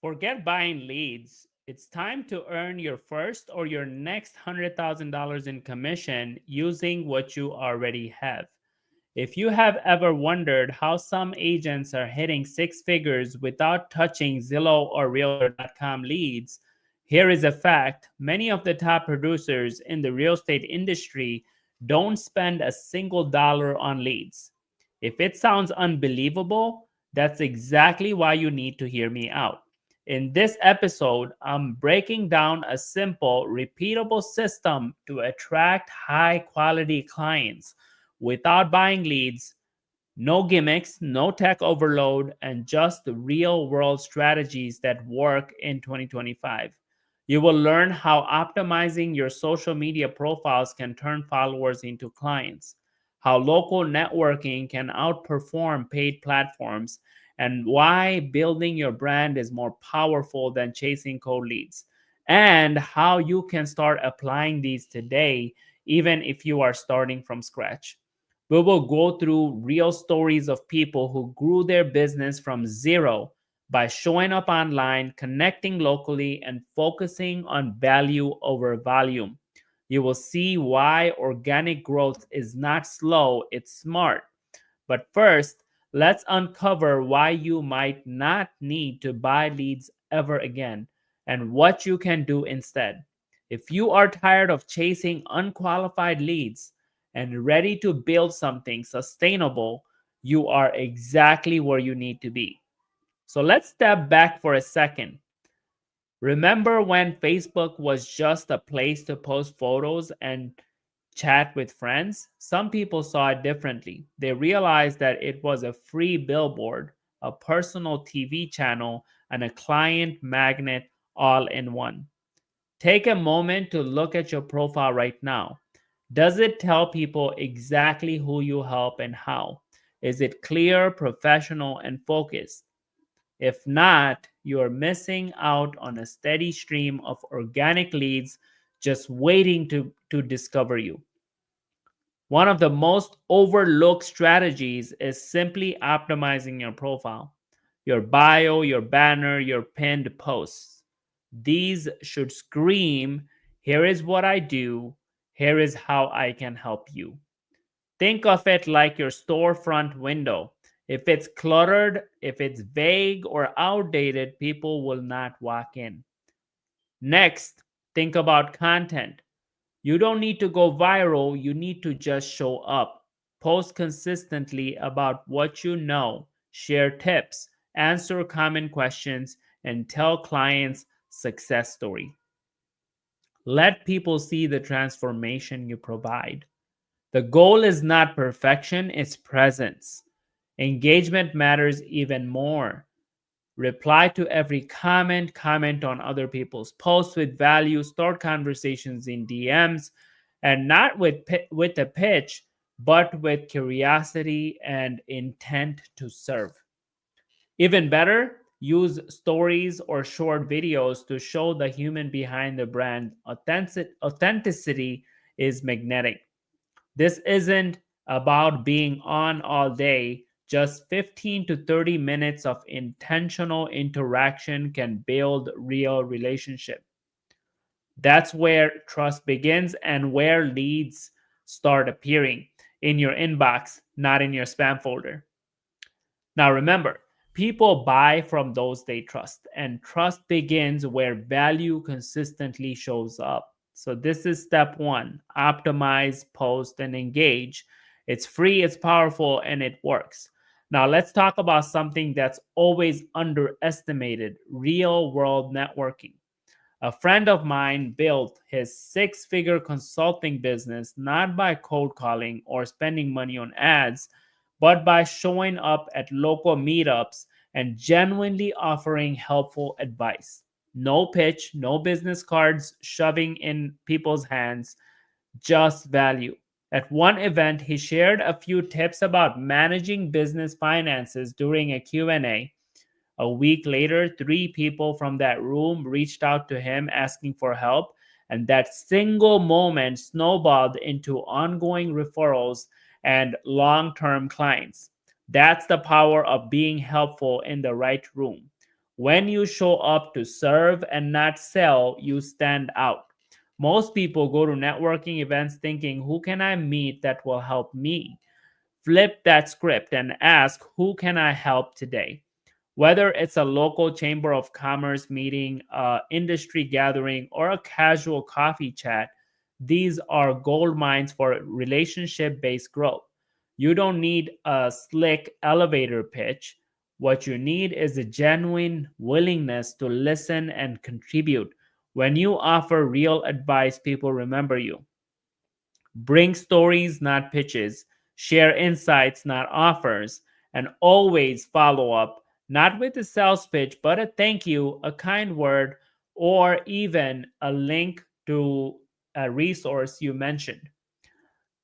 Forget buying leads. It's time to earn your first or your next $100,000 in commission using what you already have. If you have ever wondered how some agents are hitting six figures without touching Zillow or Realtor.com leads, here is a fact. Many of the top producers in the real estate industry don't spend a single dollar on leads. If it sounds unbelievable, that's exactly why you need to hear me out. In this episode, I'm breaking down a simple, repeatable system to attract high quality clients without buying leads, no gimmicks, no tech overload, and just the real world strategies that work in 2025. You will learn how optimizing your social media profiles can turn followers into clients, how local networking can outperform paid platforms, and why building your brand is more powerful than chasing cold leads, and how you can start applying these today, even if you are starting from scratch. We will go through real stories of people who grew their business from zero by showing up online, connecting locally, and focusing on value over volume. You will see why organic growth is not slow, it's smart. But first, let's uncover why you might not need to buy leads ever again and what you can do instead. If you are tired of chasing unqualified leads and ready to build something sustainable, you are exactly where you need to be. So let's step back for a second. Remember when Facebook was just a place to post photos and chat with friends? Some people saw it differently. They realized that it was a free billboard, a personal TV channel, and a client magnet all in one. Take a moment to look at your profile right now. Does it tell people exactly who you help and how? Is it clear, professional, and focused? If not, you're missing out on a steady stream of organic leads just waiting to discover you. One of the most overlooked strategies is simply optimizing your profile, your bio, your banner, your pinned posts. These should scream, here is what I do, here is how I can help you. Think of it like your storefront window. If it's cluttered, if it's vague or outdated, people will not walk in. Next, think about content. You don't need to go viral, you need to just show up. Post consistently about what you know, share tips, answer common questions, and tell clients success story. Let people see the transformation you provide. The goal is not perfection, it's presence. Engagement matters even more. Reply to every comment, comment on other people's posts with value, start conversations in DMs, and not with a pitch, but with curiosity and intent to serve. Even better, use stories or short videos to show the human behind the brand. Authenticity is magnetic. This isn't about being on all day. Just 15 to 30 minutes of intentional interaction can build real relationship. That's where trust begins and where leads start appearing in your inbox, not in your spam folder. Now remember, people buy from those they trust, and trust begins where value consistently shows up. So, this is step one: optimize, post, and engage. It's free, it's powerful, and it works. Now, let's talk about something that's always underestimated: real world networking. A friend of mine built his six-figure consulting business not by cold calling or spending money on ads, but by showing up at local meetups and genuinely offering helpful advice. No pitch, no business cards shoving in people's hands, just value. At one event, he shared a few tips about managing business finances during a Q&A. A week later, three people from that room reached out to him asking for help, and that single moment snowballed into ongoing referrals and long term clients. That's the power of being helpful in the right room. When you show up to serve and not sell, you stand out. Most people go to networking events thinking, who can I meet that will help me? Flip that script and ask, who can I help today? Whether it's a local chamber of commerce meeting, a industry gathering, or a casual coffee chat, these are gold mines for relationship based growth. You don't need a slick elevator pitch. What you need is a genuine willingness to listen and contribute. When you offer real advice, people remember you. Bring stories, not pitches. Share insights, not offers. And always follow up, not with a sales pitch, but a thank you, a kind word, or even a link to a resource you mentioned.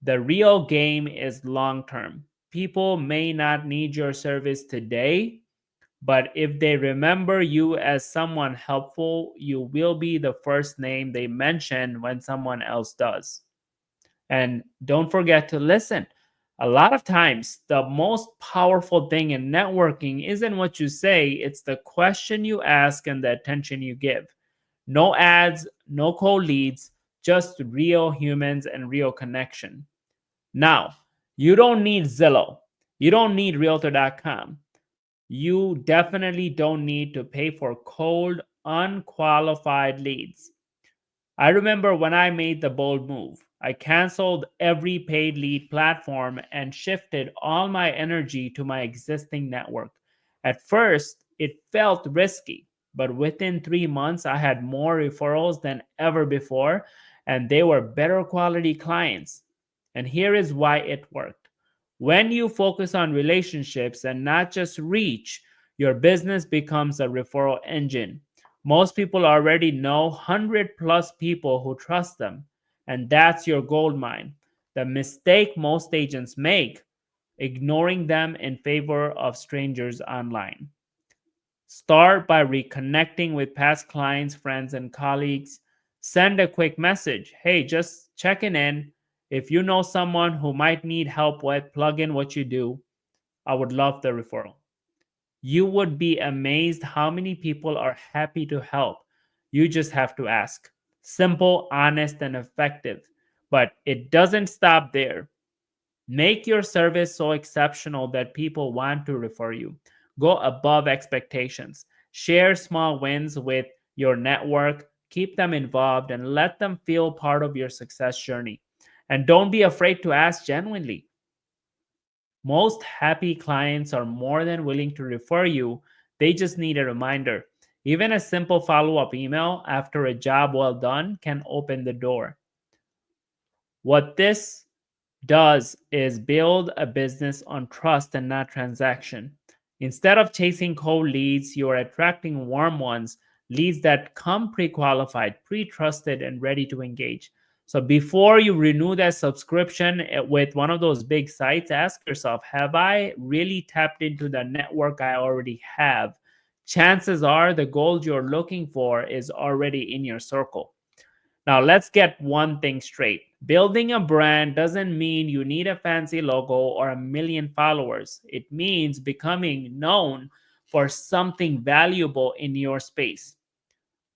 The real game is long term. People may not need your service today, but if they remember you as someone helpful, you will be the first name they mention when someone else does. And don't forget to listen. A lot of times, the most powerful thing in networking isn't what you say, it's the question you ask and the attention you give. No ads, no cold leads, just real humans and real connection. Now, you don't need Zillow. You don't need Realtor.com. You definitely don't need to pay for cold, unqualified leads. I remember when I made the bold move. I canceled every paid lead platform and shifted all my energy to my existing network. At first, it felt risky, but within 3 months, I had more referrals than ever before, and they were better quality clients. And here is why it worked. When you focus on relationships and not just reach, your business becomes a referral engine. Most people already know 100 plus people who trust them, and that's your gold mine. The mistake most agents make, ignoring them in favor of strangers online. Start by reconnecting with past clients, friends, and colleagues. Send a quick message. Hey, just checking in. If you know someone who might need help with, plug in what you do. I would love the referral. You would be amazed how many people are happy to help. You just have to ask. Simple, honest, and effective. But it doesn't stop there. Make your service so exceptional that people want to refer you. Go above expectations. Share small wins with your network. Keep them involved and let them feel part of your success journey. And don't be afraid to ask genuinely. Most happy clients are more than willing to refer you. They just need a reminder. Even a simple follow up email after a job well done can open the door. What this does is build a business on trust and not transaction. Instead of chasing cold leads, you are attracting warm ones, leads that come pre qualified, pre trusted, and ready to engage. So before you renew that subscription with one of those big sites, ask yourself, have I really tapped into the network I already have? Chances are the gold you're looking for is already in your circle. Now, let's get one thing straight. Building a brand doesn't mean you need a fancy logo or a million followers. It means becoming known for something valuable in your space.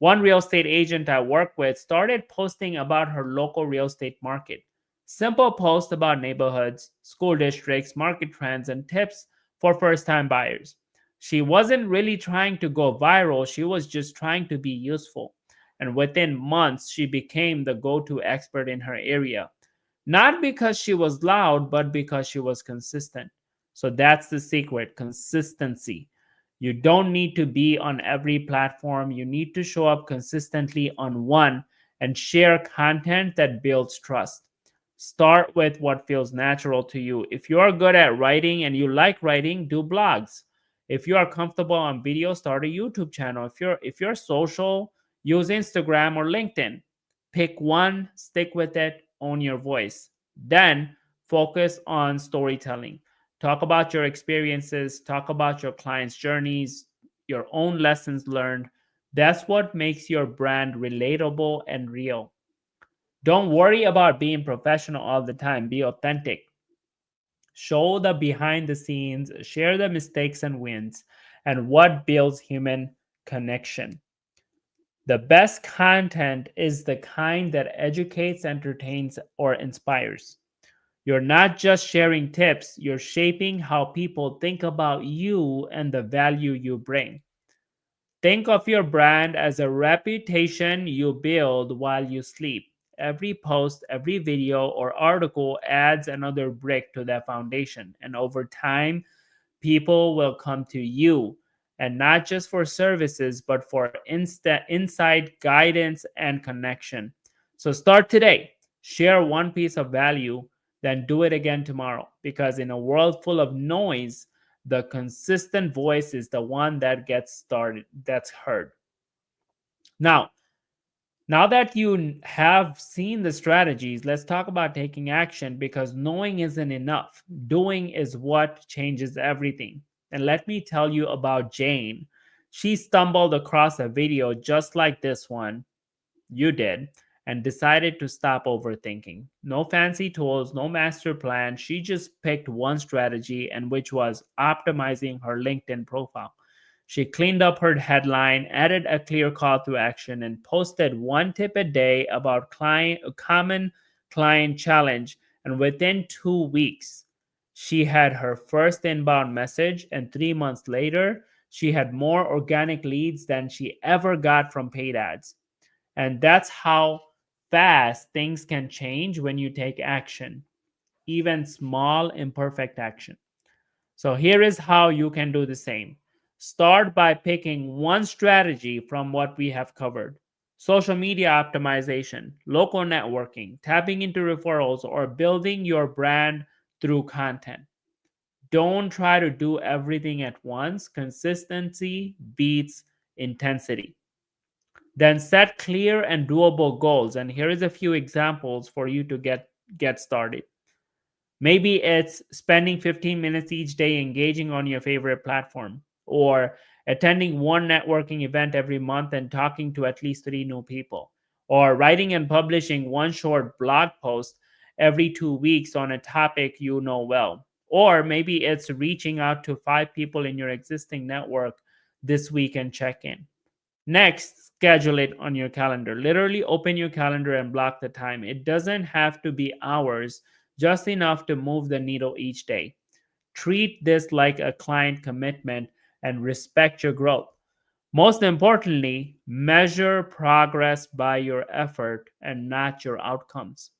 One real estate agent I work with started posting about her local real estate market. Simple posts about neighborhoods, school districts, market trends, and tips for first time buyers. She wasn't really trying to go viral, she was just trying to be useful. And within months, she became the go to expert in her area. Not because she was loud, but because she was consistent. So that's the secret: consistency. You don't need to be on every platform. You need to show up consistently on one and share content that builds trust. Start with what feels natural to you. If you are good at writing and you like writing, do blogs. If you are comfortable on video, start a YouTube channel. If you're social, use Instagram or LinkedIn. Pick one, stick with it, own your voice. Then focus on storytelling. Talk about your experiences, talk about your clients' journeys, your own lessons learned. That's what makes your brand relatable and real. Don't worry about being professional all the time. Be authentic. Show the behind the scenes, share the mistakes and wins, and what builds human connection. The best content is the kind that educates, entertains, or inspires. You're not just sharing tips, you're shaping how people think about you and the value you bring. Think of your brand as a reputation you build while you sleep. Every post, every video, or article adds another brick to that foundation. And over time, people will come to you, and not just for services but for inside guidance and connection. So start today, share one piece of value, then do it again tomorrow, because in a world full of noise, the consistent voice is the one that gets started, that's heard. Now now that you have seen the strategies, let's talk about taking action, because knowing isn't enough. Doing is what changes everything. And let me tell you about Jane. She stumbled across a video just like this one you did, and decided to stop overthinking. No fancy tools, no master plan. She just picked one strategy, and which was optimizing her LinkedIn profile. She cleaned up her headline, added a clear call to action, and posted one tip a day about a common client challenge. And within 2 weeks, she had her first inbound message, and 3 months later, she had more organic leads than she ever got from paid ads. And that's how fast things can change when you take action, even small, imperfect action. So here is how you can do the same. Start by picking one strategy from what we have covered: social media optimization, local networking, tapping into referrals, or building your brand through content. Don't try to do everything at once. Consistency beats intensity. Then set clear and doable goals. And here is a few examples for you to get started. Maybe it's spending 15 minutes each day engaging on your favorite platform, or attending one networking event every month and talking to at least 3 new people, or writing and publishing one short blog post every 2 weeks on a topic you know well. Or maybe it's reaching out to 5 people in your existing network this week and check in. Next, schedule it on your calendar. Literally open your calendar and block the time. It doesn't have to be hours, just enough to move the needle each day. Treat this like a client commitment and respect your growth. Most importantly, measure progress by your effort and not your outcomes.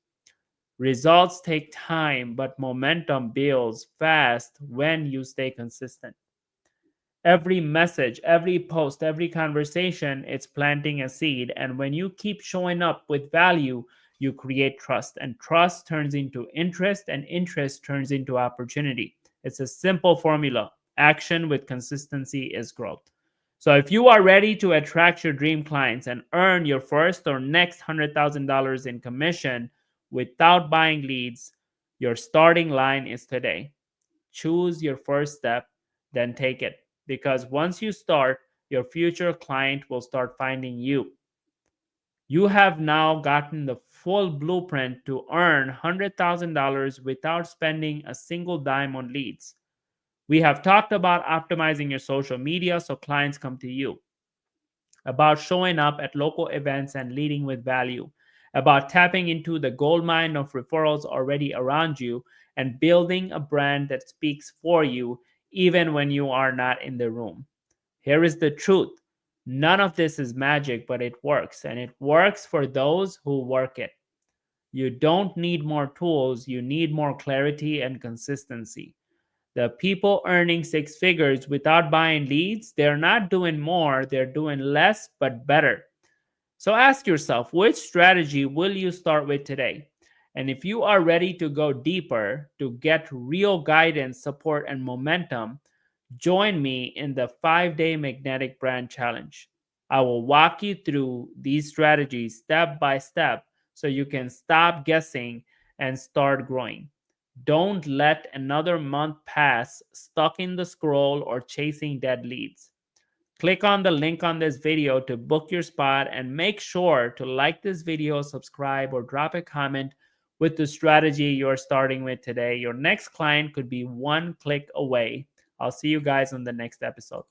Results take time, but momentum builds fast when you stay consistent. Every message, every post, every conversation, it's planting a seed. And when you keep showing up with value, you create trust. And trust turns into interest, and interest turns into opportunity. It's a simple formula. Action with consistency is growth. So if you are ready to attract your dream clients and earn your first or next $100,000 in commission without buying leads, your starting line is today. Choose your first step, then take it. Because once you start, your future client will start finding you. You have now gotten the full blueprint to earn $100,000 without spending a single dime on leads. We have talked about optimizing your social media so clients come to you, about showing up at local events and leading with value, about tapping into the goldmine of referrals already around you, and building a brand that speaks for you even when you are not in the room. Here is the truth: none of this is magic, but it works, and it works for those who work it. You don't need more tools, you need more clarity and consistency. The people earning six figures without buying leads, they're not doing more, they're doing less but better. So ask yourself, which strategy will you start with today? And if you are ready to go deeper, to get real guidance, support, and momentum, join me in the 5-day Magnetic Brand Challenge. I will walk you through these strategies step by step so you can stop guessing and start growing. Don't let another month pass stuck in the scroll or chasing dead leads. Click on the link on this video to book your spot, and make sure to like this video, subscribe, or drop a comment with the strategy you're starting with today. Your next client could be one click away. I'll see you guys on the next episode.